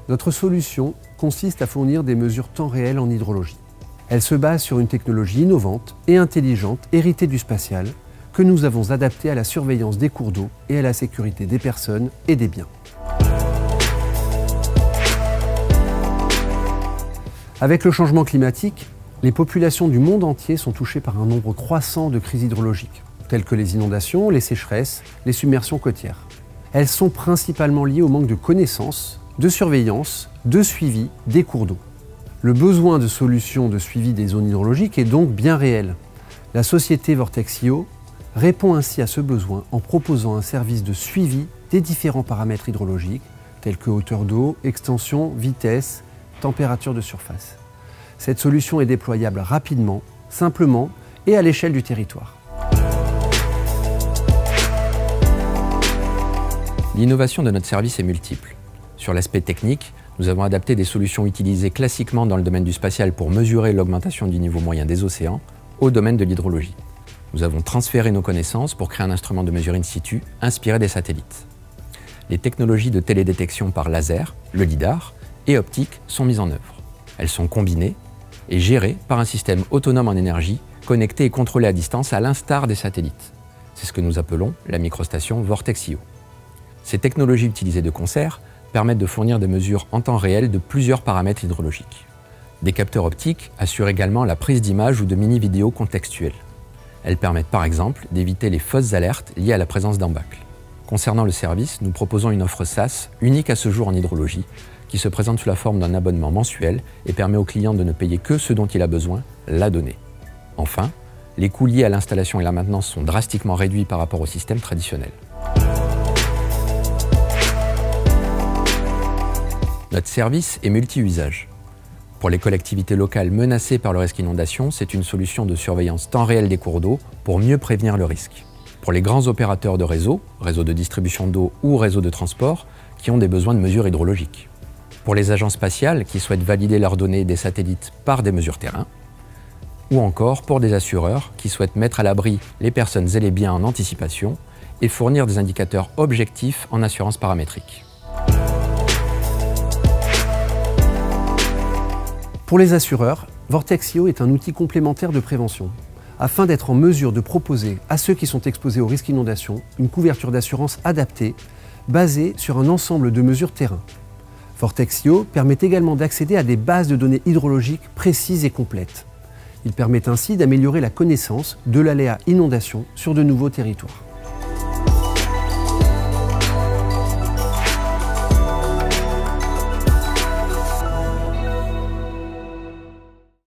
Notre solution consiste à fournir des mesures temps réel en hydrologie. Elle se base sur une technologie innovante et intelligente héritée du spatial que nous avons adaptée à la surveillance des cours d'eau et à la sécurité des personnes et des biens. Avec le changement climatique, les populations du monde entier sont touchées par un nombre croissant de crises hydrologiques, telles que les inondations, les sécheresses, les submersions côtières. Elles sont principalement liées au manque de connaissances, de surveillance, de suivi des cours d'eau. Le besoin de solutions de suivi des zones hydrologiques est donc bien réel. La société Vortex.io répond ainsi à ce besoin en proposant un service de suivi des différents paramètres hydrologiques, tels que hauteur d'eau, extension, vitesse, température de surface. Cette solution est déployable rapidement, simplement et à l'échelle du territoire. L'innovation de notre service est multiple. Sur l'aspect technique, nous avons adapté des solutions utilisées classiquement dans le domaine du spatial pour mesurer l'augmentation du niveau moyen des océans au domaine de l'hydrologie. Nous avons transféré nos connaissances pour créer un instrument de mesure in situ inspiré des satellites. Les technologies de télédétection par laser, le lidar, et optiques sont mises en œuvre. Elles sont combinées et gérées par un système autonome en énergie, connecté et contrôlé à distance à l'instar des satellites. C'est ce que nous appelons la microstation Vortex.io. Ces technologies utilisées de concert permettent de fournir des mesures en temps réel de plusieurs paramètres hydrologiques. Des capteurs optiques assurent également la prise d'images ou de mini-vidéos contextuelles. Elles permettent par exemple d'éviter les fausses alertes liées à la présence d'embâcles. Concernant le service, nous proposons une offre SaaS unique à ce jour en hydrologie, qui se présente sous la forme d'un abonnement mensuel et permet au client de ne payer que ce dont il a besoin, la donnée. Enfin, les coûts liés à l'installation et la maintenance sont drastiquement réduits par rapport au système traditionnel. Notre service est multi-usage. Pour les collectivités locales menacées par le risque inondation, c'est une solution de surveillance temps réel des cours d'eau pour mieux prévenir le risque. Pour les grands opérateurs de réseau de distribution d'eau ou réseau de transport, qui ont des besoins de mesures hydrologiques. Pour les agences spatiales qui souhaitent valider leurs données des satellites par des mesures terrain, ou encore pour des assureurs qui souhaitent mettre à l'abri les personnes et les biens en anticipation et fournir des indicateurs objectifs en assurance paramétrique. Pour les assureurs, Vortex.io est un outil complémentaire de prévention, afin d'être en mesure de proposer à ceux qui sont exposés au risque inondation une couverture d'assurance adaptée, basée sur un ensemble de mesures terrain. Vortex.io permet également d'accéder à des bases de données hydrologiques précises et complètes. Il permet ainsi d'améliorer la connaissance de l'aléa inondation sur de nouveaux territoires.